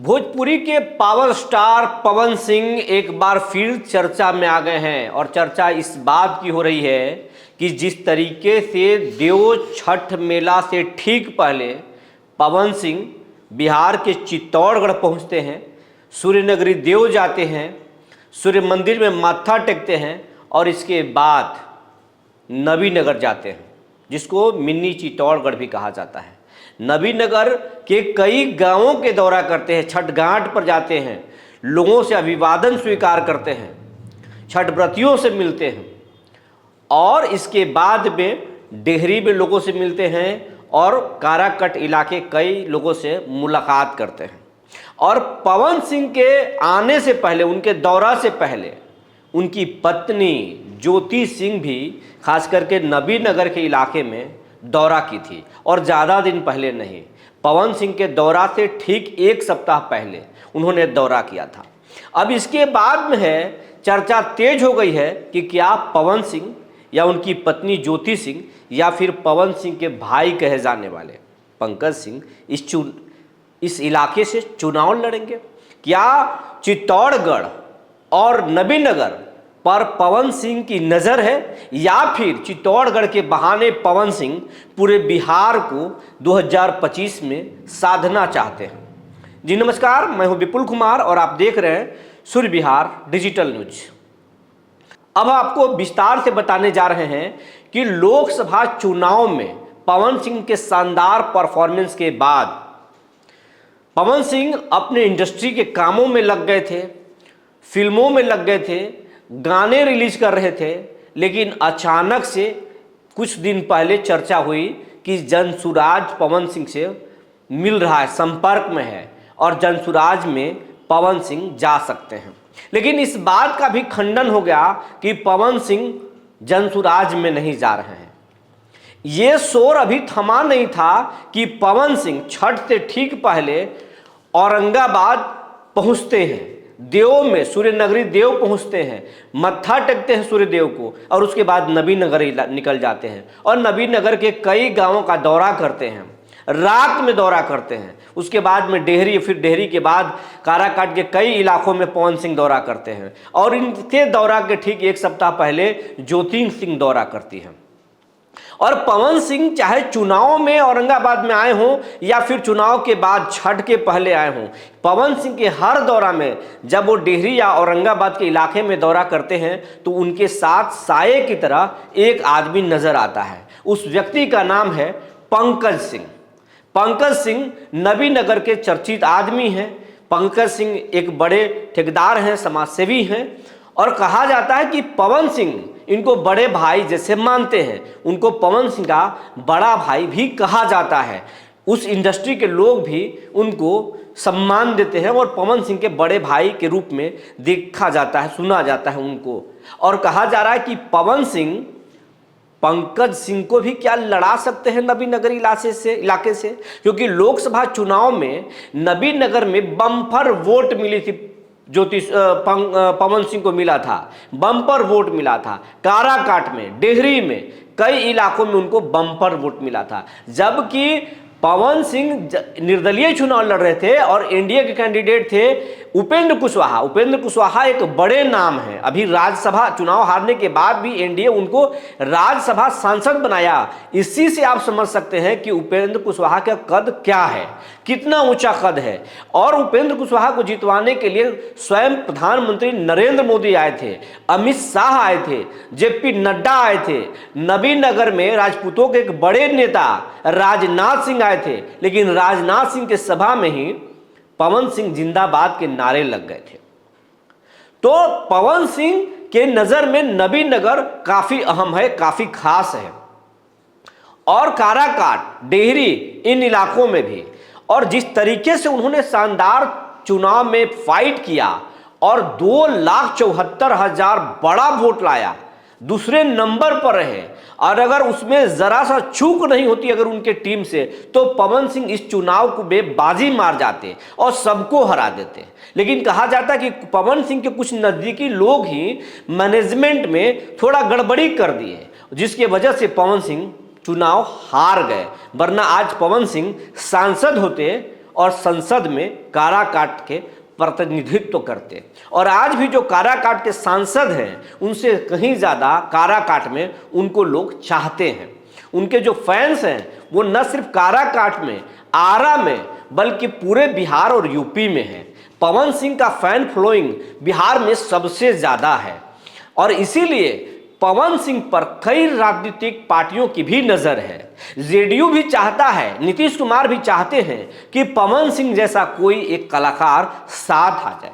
भोजपुरी के power star Pawan Singh एक बार फिर चर्चा में आ गए हैं और चर्चा इस बात की हो रही है कि जिस तरीके से देव छठ मेला से ठीक पहले पवन सिंह बिहार के चित्तौड़गढ़ पहुंचते हैं, सूर्य नगरी देव जाते हैं, सूर्य मंदिर में माथा टेकते हैं और इसके बाद नबीनगर जाते हैं, जिसको मिनी चित्तौड़गढ़ भी कहा जाता है। नबीनगर के कई गांवों के दौरा करते हैं, छठ घाट पर जाते हैं, लोगों से अभिवादन स्वीकार करते हैं, छठ व्रतियों से मिलते हैं और इसके बाद में डेहरी में लोगों से मिलते हैं और काराकट इलाके कई लोगों से मुलाकात करते हैं। और पवन सिंह के आने से पहले, उनके दौरा से पहले उनकी पत्नी ज्योति सिंह भी खास करके नबीनगर के इलाके में दौरा की थी और ज़्यादा दिन पहले नहीं, पवन सिंह के दौरा से ठीक एक सप्ताह पहले उन्होंने दौरा किया था। अब इसके बाद में है चर्चा तेज हो गई है कि क्या पवन सिंह या उनकी पत्नी ज्योति सिंह या फिर पवन सिंह के भाई कहे जाने वाले पंकज सिंह इस इलाके से चुनाव लड़ेंगे। क्या चित्तौड़गढ़ और नबीनगर पर पवन सिंह की नज़र है या फिर चित्तौड़गढ़ के बहाने पवन सिंह पूरे बिहार को 2025 में साधना चाहते हैं। जी नमस्कार, मैं हूं विपुल कुमार और आप देख रहे हैं सूर्य बिहार डिजिटल न्यूज। अब आपको विस्तार से बताने जा रहे हैं कि लोकसभा चुनाव में पवन सिंह के शानदार परफॉर्मेंस के बाद पवन सिंह अपने इंडस्ट्री के कामों में लग गए थे, फिल्मों में लग गए थे, गाने रिलीज कर रहे थे, लेकिन अचानक से कुछ दिन पहले चर्चा हुई कि जनसुराज पवन सिंह से मिल रहा है, संपर्क में है और जनसुराज में पवन सिंह जा सकते हैं। लेकिन इस बात का भी खंडन हो गया कि पवन सिंह जनसुराज में नहीं जा रहे हैं। ये शोर अभी थमा नहीं था कि पवन सिंह छठ से ठीक पहले औरंगाबाद पहुंचते हैं, देव में सूर्य नगरी देव पहुंचते हैं, मत्था टेकते हैं सूर्य देव को और उसके बाद नबीनगर निकल जाते हैं और नबीनगर के कई गांवों का दौरा करते हैं, रात में दौरा करते हैं। उसके बाद में डेहरी, फिर डेहरी के बाद काराकाट के कई इलाकों में पवन सिंह दौरा करते हैं और इनके दौरा के ठीक एक सप्ताह पहले ज्योति सिंह दौरा करती हैं। और पवन सिंह चाहे चुनाव में औरंगाबाद में आए हों या फिर चुनाव के बाद छठ के पहले आए हों, पवन सिंह के हर दौरा में जब वो डेहरी या औरंगाबाद के इलाके में दौरा करते हैं तो उनके साथ साये की तरह एक आदमी नजर आता है। उस व्यक्ति का नाम है पंकज सिंह। पंकज सिंह नबीनगर के चर्चित आदमी हैं। पंकज सिंह एक बड़े ठेकेदार हैं, समाजसेवी हैं और कहा जाता है कि पवन सिंह इनको बड़े भाई जैसे मानते हैं। उनको पवन सिंह का बड़ा भाई भी कहा जाता है। उस इंडस्ट्री के लोग भी उनको सम्मान देते हैं और पवन सिंह के बड़े भाई के रूप में देखा जाता है, सुना जाता है उनको। और कहा जा रहा है कि पवन सिंह पंकज सिंह को भी क्या लड़ा सकते हैं नबीनगर इलाके से, क्योंकि लोकसभा चुनाव में नबीनगर में बम्पर वोट मिली थी, पवन सिंह को मिला था, बम्पर वोट मिला था। काराकाट में, डेहरी में, कई इलाकों में उनको बम्पर वोट मिला था। जबकि पवन सिंह निर्दलीय चुनाव लड़ रहे थे और एनडीए के कैंडिडेट थे उपेंद्र कुशवाहा। उपेंद्र कुशवाहा एक बड़े नाम है। अभी राज्यसभा चुनाव हारने के बाद भी एनडीए उनको राज्यसभा सांसद बनाया। इसी से आप समझ सकते हैं कि उपेंद्र कुशवाहा का कद क्या है, कितना ऊंचा कद है। और उपेंद्र कुशवाहा को जितवाने के लिए स्वयं प्रधानमंत्री नरेंद्र मोदी आए थे, अमित शाह आए थे, जेपी नड्डा आए थे, नबीनगर में राजपूतों के एक बड़े नेता राजनाथ सिंह आए थे। लेकिन राजनाथ सिंह के सभा में ही पवन सिंह जिंदाबाद के नारे लग गए थे। तो पवन सिंह के नजर में नबीनगर काफी अहम है, काफी खास है और काराकाट, डेहरी, इन इलाकों में भी। और जिस तरीके से उन्होंने शानदार चुनाव में फाइट किया और 2,74,000 बड़ा वोट लाया, दूसरे नंबर पर रहे और अगर उसमें जरा सा चूक नहीं होती अगर उनके टीम से, तो पवन सिंह इस चुनाव को बेबाजी मार जाते और सबको हरा देते। लेकिन कहा जाता है कि पवन सिंह के कुछ नजदीकी लोग ही मैनेजमेंट में थोड़ा गड़बड़ी कर दिए, जिसके वजह से पवन सिंह चुनाव हार गए। वरना आज पवन सिंह सांसद होते और संसद में काराकाट के प्रतिनिधित्व करते। और आज भी जो काराकाट के सांसद हैं उनसे कहीं ज़्यादा काराकाट में उनको लोग चाहते हैं। उनके जो फैंस हैं वो न सिर्फ काराकाट में, आरा में, बल्कि पूरे बिहार और यूपी में है। पवन सिंह का फैन फॉलोइंग बिहार में सबसे ज़्यादा है और इसीलिए पवन सिंह पर कई राजनीतिक पार्टियों की भी नज़र है। जेडीयू भी चाहता है, नीतीश कुमार भी चाहते हैं कि पवन सिंह जैसा कोई एक कलाकार साथ आ जाए।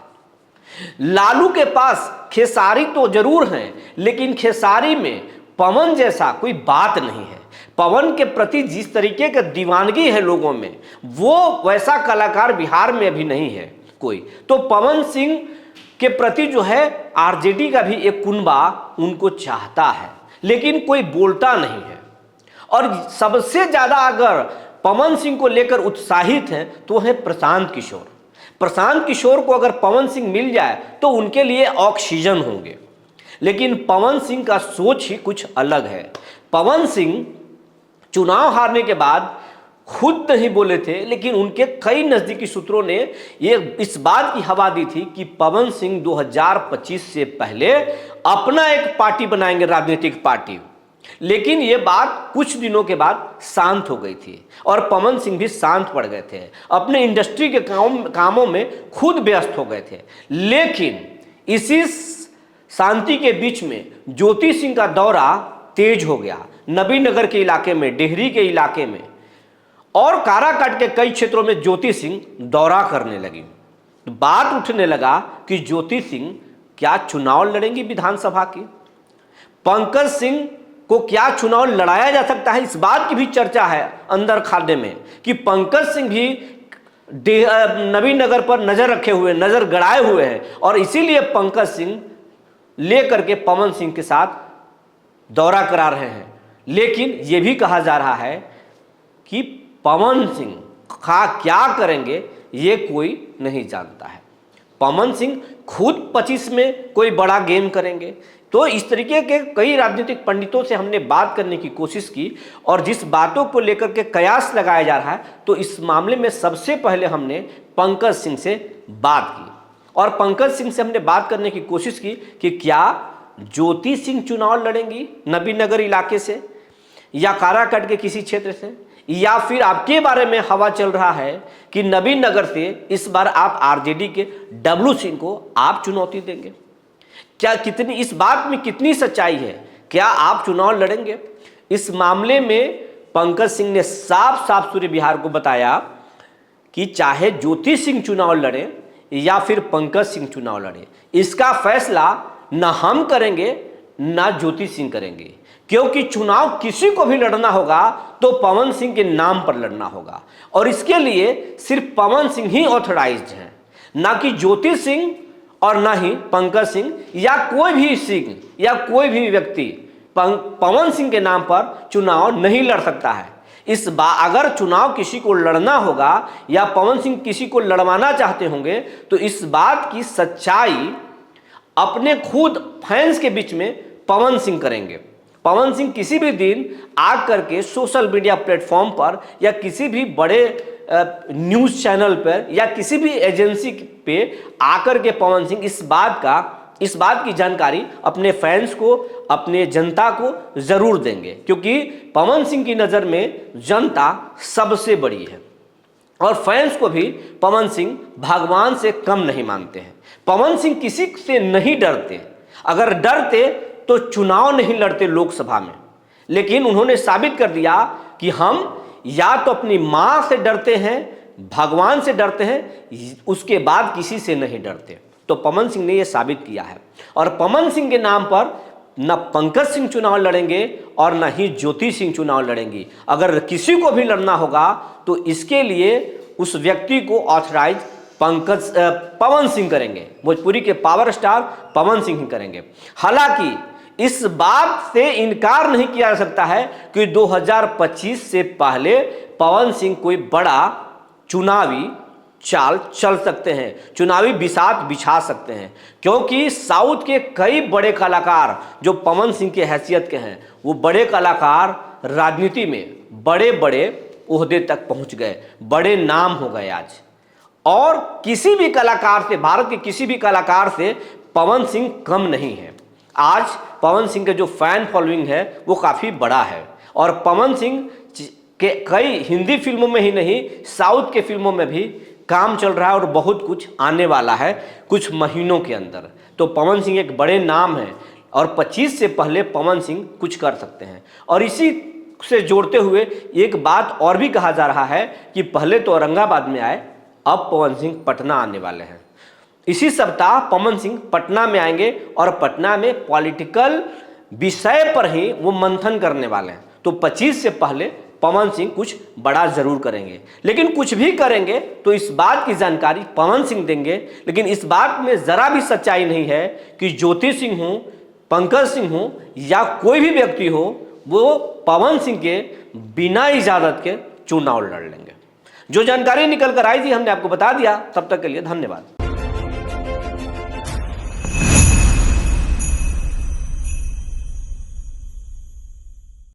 लालू के पास खेसारी तो जरूर हैं, लेकिन खेसारी में पवन जैसा कोई बात नहीं है। पवन के प्रति जिस तरीके का दीवानगी है लोगों में, वो वैसा कलाकार बिहार में अभी नहीं है कोई। तो पवन सिंह के प्रति जो है आरजेडी का भी एक कुनबा उनको चाहता है, लेकिन कोई बोलता नहीं है। और सबसे ज़्यादा अगर पवन सिंह को लेकर उत्साहित है तो है प्रशांत किशोर। प्रशांत किशोर को अगर पवन सिंह मिल जाए तो उनके लिए ऑक्सीजन होंगे। लेकिन पवन सिंह का सोच ही कुछ अलग है। पवन सिंह चुनाव हारने के बाद खुद नहीं बोले थे, लेकिन उनके कई नज़दीकी सूत्रों ने ये इस बात की हवा दी थी कि पवन सिंह 2025 से पहले अपना एक पार्टी बनाएंगे, राजनीतिक पार्टी। लेकिन ये बात कुछ दिनों के बाद शांत हो गई थी और पवन सिंह भी शांत पड़ गए थे, अपने इंडस्ट्री के कामों में खुद व्यस्त हो गए थे। लेकिन इसी शांति के बीच में ज्योति सिंह का दौरा तेज हो गया। नबीनगर के इलाके में, डेहरी के इलाके में और काराकाट के कई क्षेत्रों में ज्योति सिंह दौरा करने लगी। बात उठने लगा कि ज्योति सिंह क्या चुनाव लड़ेंगी विधानसभा की। पंकज सिंह को क्या चुनाव लड़ाया जा सकता है, इस बात की भी चर्चा है अंदर खाने में कि पंकज सिंह भी नबीनगर पर नजर रखे हुए, नजर गड़ाए हुए हैं और इसीलिए पंकज सिंह लेकर के पवन सिंह के साथ दौरा करा रहे हैं। लेकिन यह भी कहा जा रहा है कि पवन सिंह क्या करेंगे ये कोई नहीं जानता है। पवन सिंह खुद 25 में कोई बड़ा गेम करेंगे। तो इस तरीके के कई राजनीतिक पंडितों से हमने बात करने की कोशिश की और जिस बातों को लेकर के कयास लगाया जा रहा है, तो इस मामले में सबसे पहले हमने पंकज सिंह से बात की और पंकज सिंह से हमने बात करने की कोशिश की कि क्या ज्योति सिंह चुनाव लड़ेंगी नबीनगर इलाके से या काराकाट के किसी क्षेत्र से, या फिर आपके बारे में हवा चल रहा है कि नबीनगर से इस बार आप आरजेडी के डब्लू सिंह को आप चुनौती देंगे। क्या कितनी इस बात में कितनी सच्चाई है, क्या आप चुनाव लड़ेंगे? इस मामले में पंकज सिंह ने साफ साफ सूर्य बिहार को बताया कि चाहे ज्योति सिंह चुनाव लड़े या फिर पंकज सिंह चुनाव लड़े, इसका फैसला ना हम करेंगे ना ज्योति सिंह करेंगे, क्योंकि चुनाव किसी को भी लड़ना होगा तो पवन सिंह के नाम पर लड़ना होगा और इसके लिए सिर्फ पवन सिंह ही ऑथराइज्ड हैं, ना कि ज्योति सिंह और ना ही पंकज सिंह या कोई भी सिंह या कोई भी व्यक्ति पवन सिंह के नाम पर चुनाव नहीं लड़ सकता है। अगर चुनाव किसी को लड़ना होगा या पवन सिंह किसी को लड़वाना चाहते होंगे तो इस बात की सच्चाई अपने खुद फैंस के बीच में पवन सिंह करेंगे। पवन सिंह किसी भी दिन आ करके सोशल मीडिया प्लेटफॉर्म पर या किसी भी बड़े न्यूज़ चैनल पर या किसी भी एजेंसी पे आकर के पवन सिंह इस बात की जानकारी अपने फैंस को, अपने जनता को ज़रूर देंगे, क्योंकि पवन सिंह की नज़र में जनता सबसे बड़ी है और फैंस को भी पवन सिंह भगवान से कम नहीं मानते हैं। पवन सिंह किसी से नहीं डरते, अगर डरते तो चुनाव नहीं लड़ते लोकसभा में। लेकिन उन्होंने साबित कर दिया कि हम या तो अपनी माँ से डरते हैं, भगवान से डरते हैं, उसके बाद किसी से नहीं डरते। तो पवन सिंह ने यह साबित किया है और पवन सिंह के नाम पर न पंकज सिंह चुनाव लड़ेंगे और न ही ज्योति सिंह चुनाव लड़ेंगी। अगर किसी को भी लड़ना होगा तो इसके लिए उस व्यक्ति को ऑथराइज पवन सिंह करेंगे, भोजपुरी के पावर स्टार पवन सिंह ही करेंगे। हालांकि इस बात से इनकार नहीं किया जा सकता है कि 2025 से पहले पवन सिंह कोई बड़ा चुनावी चाल चल सकते हैं, चुनावी बिसात बिछा सकते हैं, क्योंकि साउथ के कई बड़े कलाकार जो पवन सिंह की हैसियत के हैं, वो बड़े कलाकार राजनीति में बड़े बड़े ओहदे तक पहुंच गए, बड़े नाम हो गए आज। और किसी भी कलाकार से, भारत के किसी भी कलाकार से पवन सिंह कम नहीं है। आज पवन सिंह के जो फैन फॉलोइंग है वो काफ़ी बड़ा है, और पवन सिंह के कई हिंदी फिल्मों में ही नहीं, साउथ के फिल्मों में भी काम चल रहा है, और बहुत कुछ आने वाला है कुछ महीनों के अंदर। तो पवन सिंह एक बड़े नाम है, और 25 से पहले पवन सिंह कुछ कर सकते हैं। और इसी से जोड़ते हुए एक बात और भी कहा जा रहा है कि पहले तो औरंगाबाद में आए, अब पवन सिंह पटना आने वाले हैं। इसी सप्ताह पवन सिंह पटना में आएंगे, और पटना में पॉलिटिकल विषय पर ही वो मंथन करने वाले हैं। तो 25 से पहले पवन सिंह कुछ बड़ा जरूर करेंगे, लेकिन कुछ भी करेंगे तो इस बात की जानकारी पवन सिंह देंगे। लेकिन इस बात में जरा भी सच्चाई नहीं है कि ज्योति सिंह हो, पंकज सिंह हो, या कोई भी व्यक्ति हो, वो पवन सिंह के बिना इजाजत के चुनाव लड़ लेंगे। जो जानकारी निकल कर आई थी हमने आपको बता दिया। तब तक के लिए धन्यवाद।